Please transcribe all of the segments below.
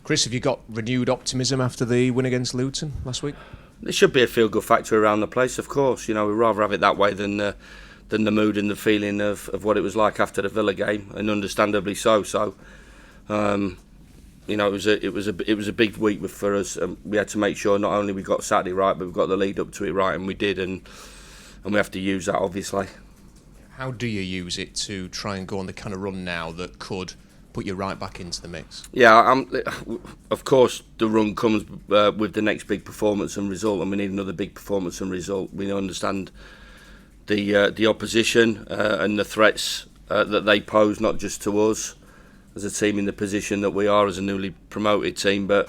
Chris, have you got renewed optimism after the win against Luton last week? There should be a feel-good factor around the place, of course. We'd rather have it that way than the mood and the feeling of what it was like after the Villa game, and understandably so. So, it was a big week for us. We had to make sure not only we got Saturday right, but we got the lead up to it right, and we did, and we have to use that, obviously. How do you use it to try and go on the kind of run now that could put you right back into the mix? Yeah, of course the run comes with the next big performance and result, and we need another big performance and result. We understand the opposition and the threats that they pose, not just to us as a team in the position that we are as a newly promoted team, but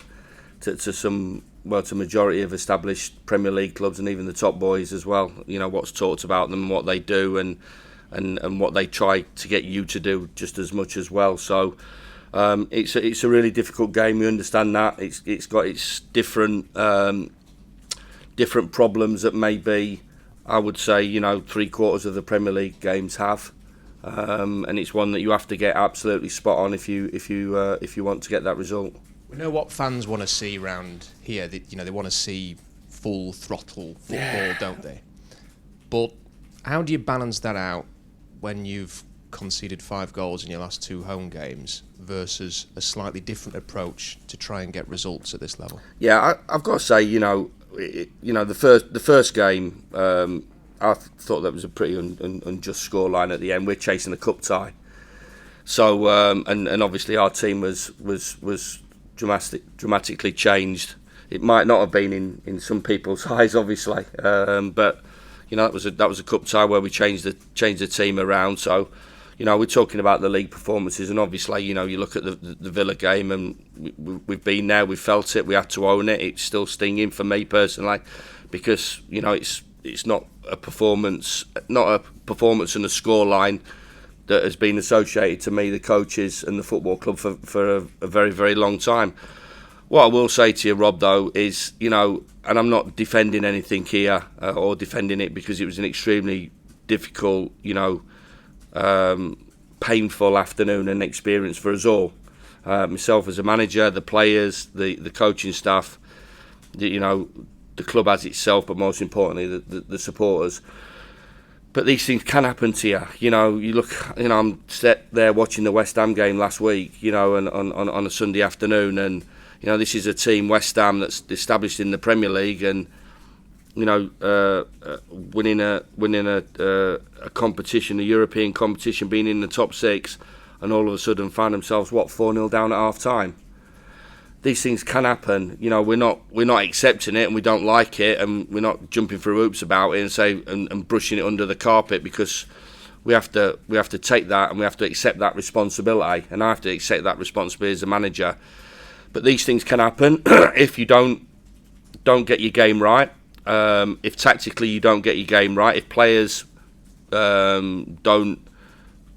to majority of established Premier League clubs and even the top boys as well. What's talked about them, what they do, and what they try to get you to do just as much as well. So it's a really difficult game. We understand that it's got its different problems that maybe I would say 3/4 of the Premier League games have, and it's one that you have to get absolutely spot on if you want to get that result. We know what fans want to see around here. They want to see full throttle football, don't they? But how do you balance that out when you've conceded 5 goals in your last 2 home games versus a slightly different approach to try and get results at this level? Yeah, I've got to say, the first game, I thought that was a pretty unjust scoreline at the end. We're chasing a cup tie, so and obviously our team was dramatically changed. It might not have been in some people's eyes, obviously, but that was a cup tie where we changed the team around. So, we're talking about the league performances, and obviously, you look at the Villa game, and we've been there, we felt it, we had to own it. It's still stinging for me personally, because it's not a performance and a scoreline that has been associated to me, the coaches, and the football club for a very, very long time. What I will say to you, Rob, though, is, and I'm not defending anything here or defending it, because it was an extremely difficult, painful afternoon and experience for us all. Myself as a manager, the players, the coaching staff, the club as itself, but most importantly, the supporters. But these things can happen to you. You look. I'm sat there watching the West Ham game last week. And on a Sunday afternoon, and this is a team, West Ham, that's established in the Premier League, and winning a competition, a European competition, being in the top 6, and all of a sudden find themselves 4-0 down at half time. These things can happen. We're not accepting it, and we don't like it, and we're not jumping through hoops about it and brushing it under the carpet, because we have to take that, and we have to accept that responsibility, and I have to accept that responsibility as a manager. But these things can happen if you don't get your game right. If tactically you don't get your game right, if players don't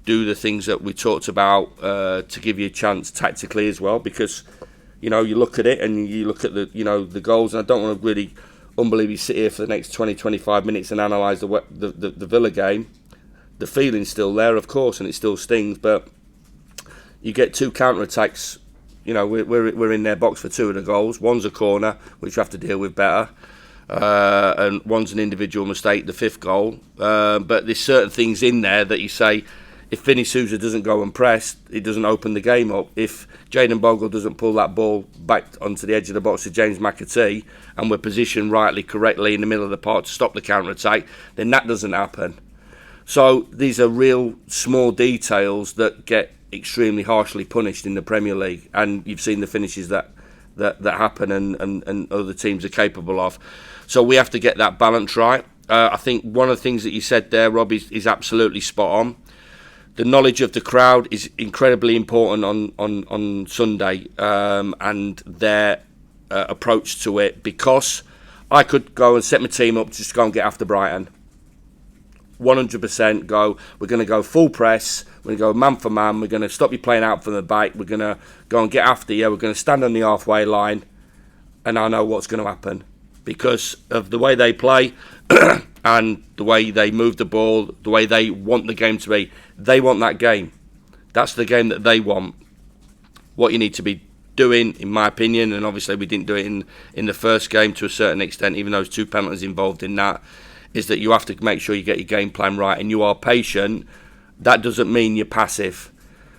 do the things that we talked about to give you a chance tactically as well, because you look at it and you look at the goals, and I don't want to really unbelievably sit here for the next 20-25 minutes and analyse the Villa game. The feeling's still there, of course, and it still stings, but you get 2 counter-attacks. We're in their box for 2 of the goals. One's a corner, which we have to deal with better, and one's an individual mistake, the 5th goal. But there's certain things in there that you say, if Vinny Souza doesn't go and press, it doesn't open the game up. If Jayden Bogle doesn't pull that ball back onto the edge of the box to James McAtee, and we're positioned correctly in the middle of the park to stop the counter-attack, then that doesn't happen. So these are real small details that get extremely harshly punished in the Premier League, and you've seen the finishes that happen and other teams are capable of. So we have to get that balance right. I think one of the things that you said there, Rob, is absolutely spot on. The knowledge of the crowd is incredibly important on Sunday, and their approach to it, because I could go and set my team up to go and get after Brighton. 100% go. We're going to go full press. We're going to go man for man. We're going to stop you playing out from the back. We're going to go and get after you. We're going to stand on the halfway line, and I know what's going to happen because of the way they play and the way they move the ball, the way they want the game to be. They want that game. That's the game that they want. What you need to be doing, in my opinion, and obviously we didn't do it in the first game to a certain extent, even though there's 2 penalties involved in that, is that you have to make sure you get your game plan right and you are patient. That doesn't mean you're passive.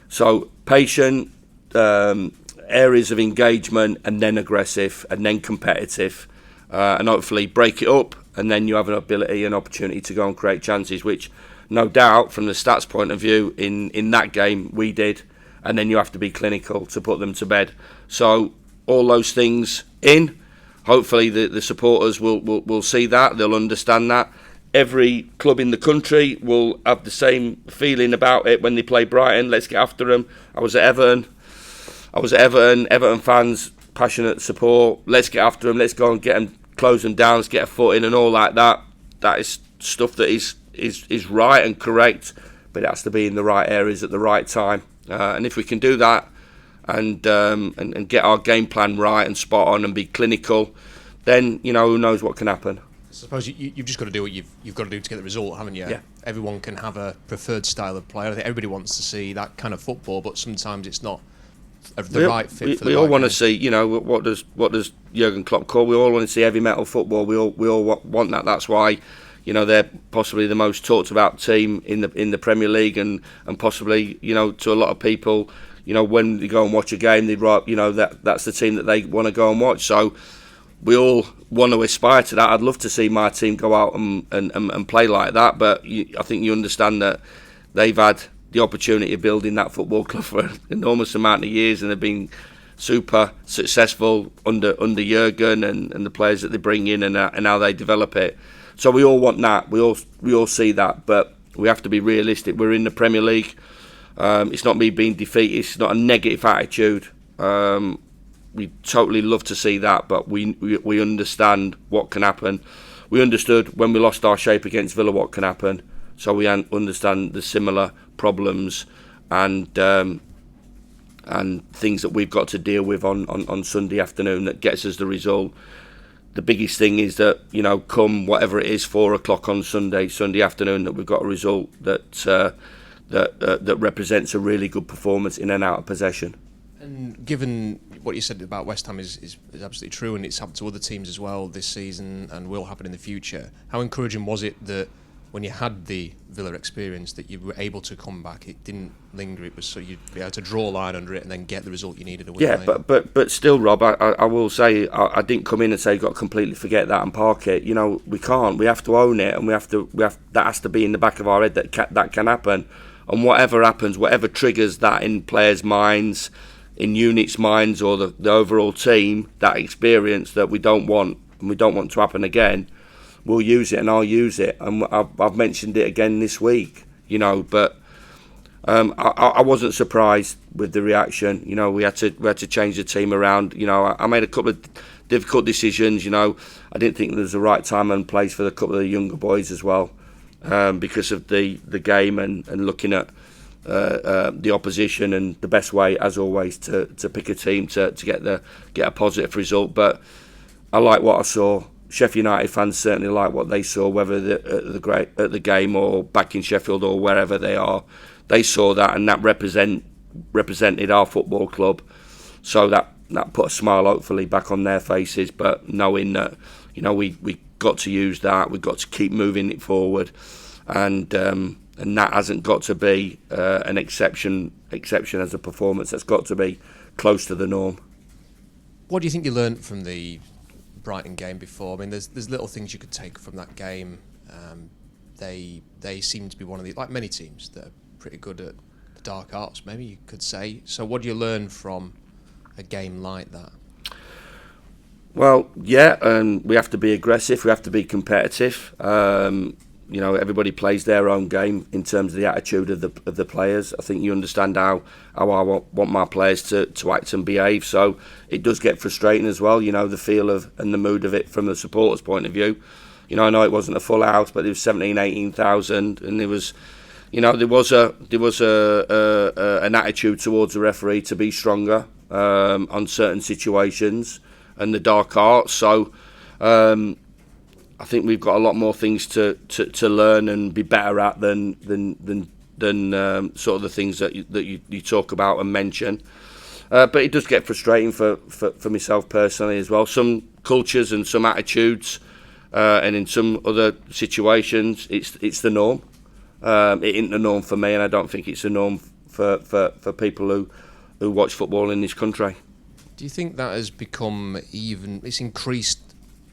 So patient, areas of engagement, and then aggressive, and then competitive, and hopefully break it up, and then you have an ability and opportunity to go and create chances, which no doubt from the stats point of view in that game we did, and then you have to be clinical to put them to bed. So all those things in, hopefully the supporters will see that, they'll understand that. Every club in the country will have the same feeling about it when they play Brighton. Let's get after them. I was at Everton. Everton fans, passionate support. Let's get after them. Let's go and get them, close them down. Let's get a foot in and all like that. That is stuff that is right and correct, but it has to be in the right areas at the right time. And if we can do that and get our game plan right and spot on and be clinical, then who knows what can happen. I suppose you've just got to do what you've got to do to get the result, haven't you? Yeah. Everyone can have a preferred style of play. I think everybody wants to see that kind of football, but sometimes it's not the right fit for the we right all want game. to see, what does Jurgen Klopp call? We all want to see heavy metal football. We all want that. That's why, they're possibly the most talked about team in the Premier League, and possibly, to a lot of people, when they go and watch a game, they'd write, that's the team that they want to go and watch. So we all want to aspire to that. I'd love to see my team go out and play like that, but I think you understand that they've had the opportunity of building that football club for an enormous amount of years, and they've been super successful under Jurgen and the players that they bring in and how they develop it. So we all want that. We all see that, but we have to be realistic. We're in the Premier League. It's not me being defeated. It's not a negative attitude. We totally love to see that, but we understand what can happen. We understood when we lost our shape against Villa what can happen, so we understand the similar problems and things that we've got to deal with on Sunday afternoon that gets us the result. The biggest thing is that, come whatever it is, 4 o'clock on Sunday afternoon, that we've got a result that represents a really good performance in and out of possession. And given what you said about West Ham is absolutely true, and it's happened to other teams as well this season and will happen in the future, how encouraging was it that when you had the Villa experience that you were able to come back? It didn't linger. It was so you'd be able to draw a line under it and then get the result you needed to win. Yeah, but still, Rob, I will say I didn't come in and say you've got to completely forget that and park it. We can't. We have to own it, and we have that has to be in the back of our head that can happen. And whatever happens, whatever triggers that in players' minds, in units' minds, or the overall team, that experience that we don't want and we don't want to happen again, we'll use it, and I'll use it. And I've mentioned it again this week, but I wasn't surprised with the reaction. We had to change the team around. I made a couple of difficult decisions. I didn't think there was the right time and place for a couple of the younger boys as well, because of the game and looking at the opposition, and the best way, as always, to pick a team to get a positive result. But I like what I saw. Sheffield United fans certainly like what they saw, whether at the game or back in Sheffield or wherever they are. They saw that, and that represented our football club. So that put a smile, hopefully, back on their faces. But knowing that, we got to use that, we've got to keep moving it forward, and that hasn't got to be an exception as a performance. That's got to be close to the norm. What do you think you learnt from the Brighton game before? I mean, there's little things you could take from that game. They seem to be one of the, like many teams, that are pretty good at the dark arts, maybe you could say. So what do you learn from a game like that? Well, yeah, and we have to be aggressive. We have to be competitive. Everybody plays their own game in terms of the attitude of the players. I think you understand how I want my players to act and behave. So it does get frustrating as well. The feel of and the mood of it from the supporters' point of view. I know it wasn't a full house, but there was 18,000, and there was an attitude towards the referee to be stronger on certain situations and the dark arts. So I think we've got a lot more things to learn and be better at than sort of the things that you talk about and mention. But it does get frustrating for myself personally as well. Some cultures and some attitudes, and in some other situations, it's the norm. It isn't the norm for me, and I don't think it's the norm for people who watch football in this country. Do you think that has become it's increased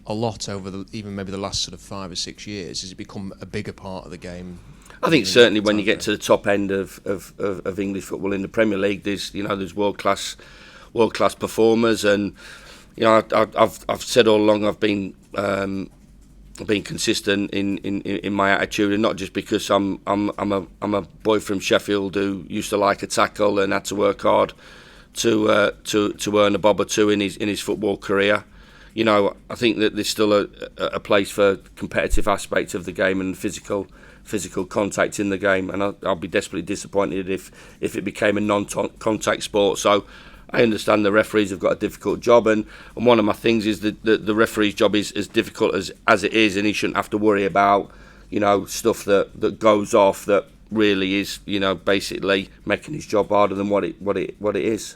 a lot over even maybe the last sort of 5 or 6 years? Has it become a bigger part of the game? I think certainly when you get to the top end of English football in the Premier League, there's world class performers, and I've said all along I've been consistent in my attitude, and not just because I'm a boy from Sheffield who used to like a tackle and had to work hard to earn a bob or two in his football career. I think that there's still a place for competitive aspects of the game and physical contact in the game, and I'll be desperately disappointed if it became a non-contact sport. So I understand the referees have got a difficult job, and one of my things is that the referee's job is as difficult as it is, and he shouldn't have to worry about stuff that goes off that really is basically making his job harder than what it is.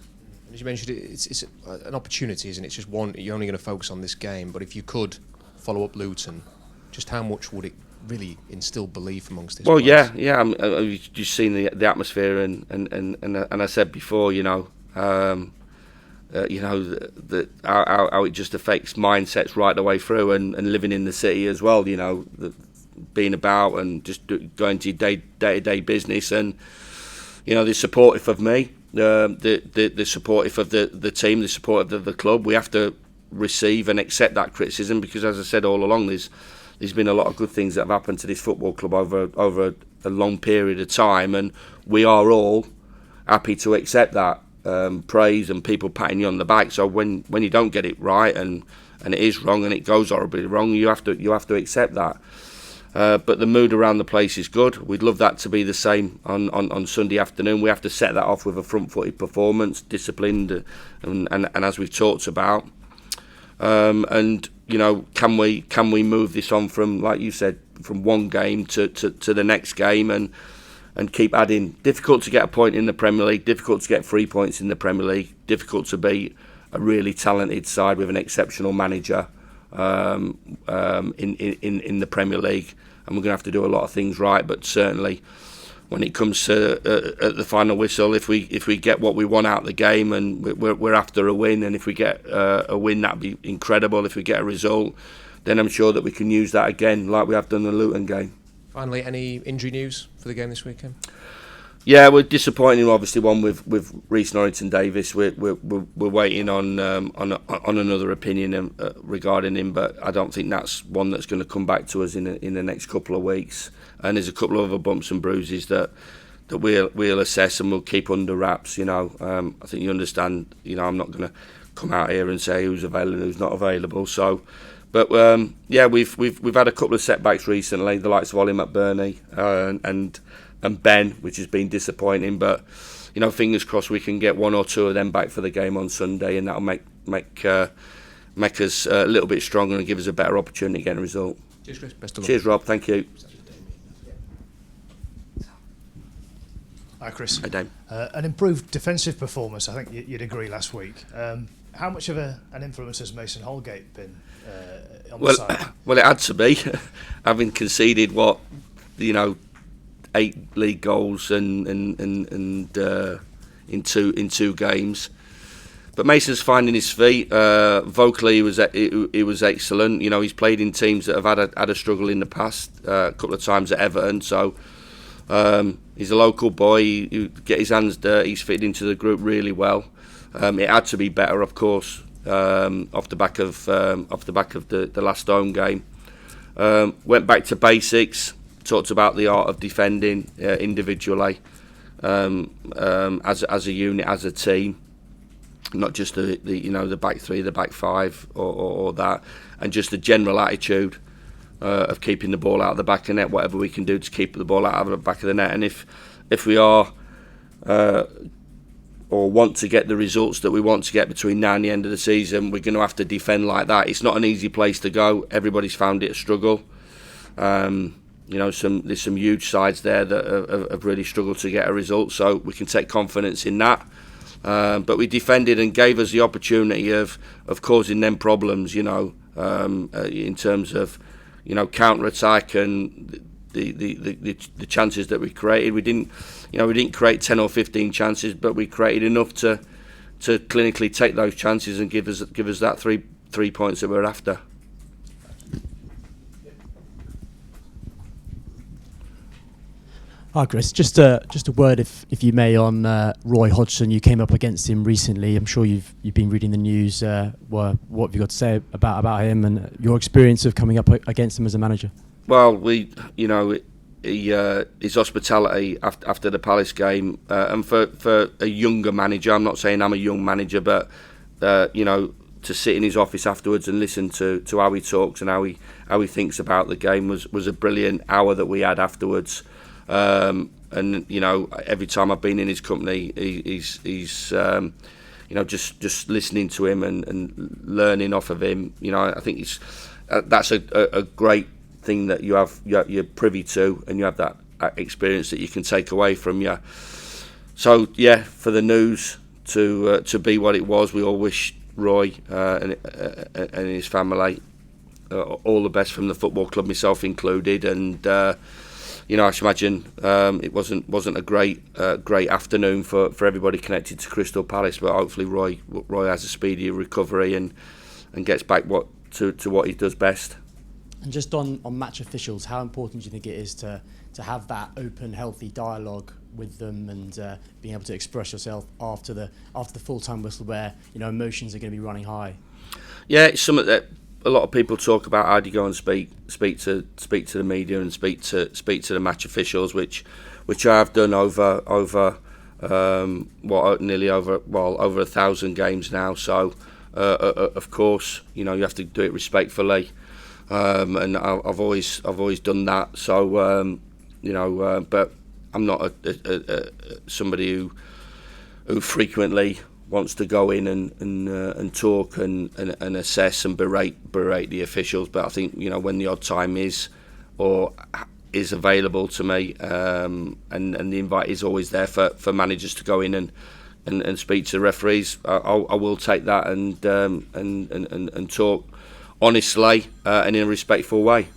As you mentioned, it's an opportunity, isn't it? It's just one. You're only going to focus on this game, but if you could follow up Luton, just how much would it really instill belief amongst this? Well, players? yeah. You've just seen the atmosphere, and I said before, how it just affects mindsets right the way through, and living in the city as well. Being about and just going to your day-to-day business, and they're supportive of me. The supportive of the team, the supportive of the club. We have to receive and accept that criticism, because, as I said all along, there's been a lot of good things that have happened to this football club over a long period of time, and we are all happy to accept that praise and people patting you on the back. So when you don't get it right and it is wrong and it goes horribly wrong, you have to accept that. But the mood around the place is good. We'd love that to be the same on Sunday afternoon. We have to set that off with a front-footed performance, disciplined, and as we've talked about. And can we move this on from, like you said, from one game to the next game, and keep adding? Difficult to get a point in the Premier League, difficult to get 3 points in the Premier League, difficult to beat a really talented side with an exceptional manager in the Premier League, and we're going to have to do a lot of things right. But certainly, when it comes to at the final whistle, if we get what we want out of the game, and we're after a win, and if we get a win, that'd be incredible. If we get a result, then I'm sure that we can use that again, like we have done in the Luton game. Finally, any injury news for the game this weekend? Yeah, we're disappointing. Obviously, one with Reece Norrington-Davies. We're waiting on another opinion regarding him, but I don't think that's one that's going to come back to us in the next couple of weeks. And there's a couple of other bumps and bruises that we'll assess and we'll keep under wraps. I think you understand. I'm not going to come out here and say who's available and who's not available. So, but we've had a couple of setbacks recently. The likes of Ollie McBurney and Ben, which has been disappointing, but fingers crossed we can get one or two of them back for the game on Sunday, and that'll make us a little bit stronger and give us a better opportunity to get a result. Cheers, Chris. Best of luck. Cheers, Rob. Thank you. Hi, Chris. Hi, Dave. An improved defensive performance, I think you'd agree, last week. How much of an influence has Mason Holgate been on the side? Well, it had to be, having conceded 8 league goals and in two games. But Mason's finding his feet. Vocally, he was excellent. He's played in teams that have had a struggle in the past, a couple of times at Everton. So he's a local boy. He get his hands dirty. He's fitted into the group really well. It had to be better, of course, off the back of the last home game. Went back to basics. Talked about the art of defending individually, as a unit, as a team, not just the back three, the back five, or that, and just the general attitude of keeping the ball out of the back of the net, whatever we can do to keep the ball out of the back of the net. And if we are or want to get the results that we want to get between now and the end of the season, we're going to have to defend like that. It's not an easy place to go. Everybody's found it a struggle. There's some huge sides there that have really struggled to get a result, so we can take confidence in that. But we defended and gave us the opportunity of causing them problems, in terms of, counter attack and the chances that we created. We didn't create 10 or 15 chances, but we created enough to clinically take those chances and give us that three points that we're after. Hi Chris, just a word if you may on Roy Hodgson. You came up against him recently. I'm sure you've been reading the news. What have you got to say about him and your experience of coming up against him as a manager? Well, his hospitality after the Palace game, and for a younger manager, I'm not saying I'm a young manager, but to sit in his office afterwards and listen to how he talks and how he thinks about the game was a brilliant hour that we had afterwards. And every time I've been in his company, he's just listening to him and learning off of him. I think that's a great thing that you're privy to, and you have that experience that you can take away from you. So yeah, for the news to be what it was, we all wish Roy and his family all the best from the football club, myself included, and. I should imagine it wasn't a great afternoon for everybody connected to Crystal Palace, but hopefully Roy has a speedy recovery and gets back to what he does best. And just on match officials, how important do you think it is to have that open, healthy dialogue with them and being able to express yourself after the full-time whistle, where emotions are going to be running high? Yeah, it's something that a lot of people talk about. How do you go and speak to the media and speak to the match officials, which I have done over nearly over 1,000 games now. So of course, you have to do it respectfully, and I've always done that. So but I'm not somebody who frequently wants to go in and talk and assess and berate the officials. But I think when the odd time is available to me, and the invite is always there for managers to go in and speak to referees, I will take that and talk honestly and in a respectful way.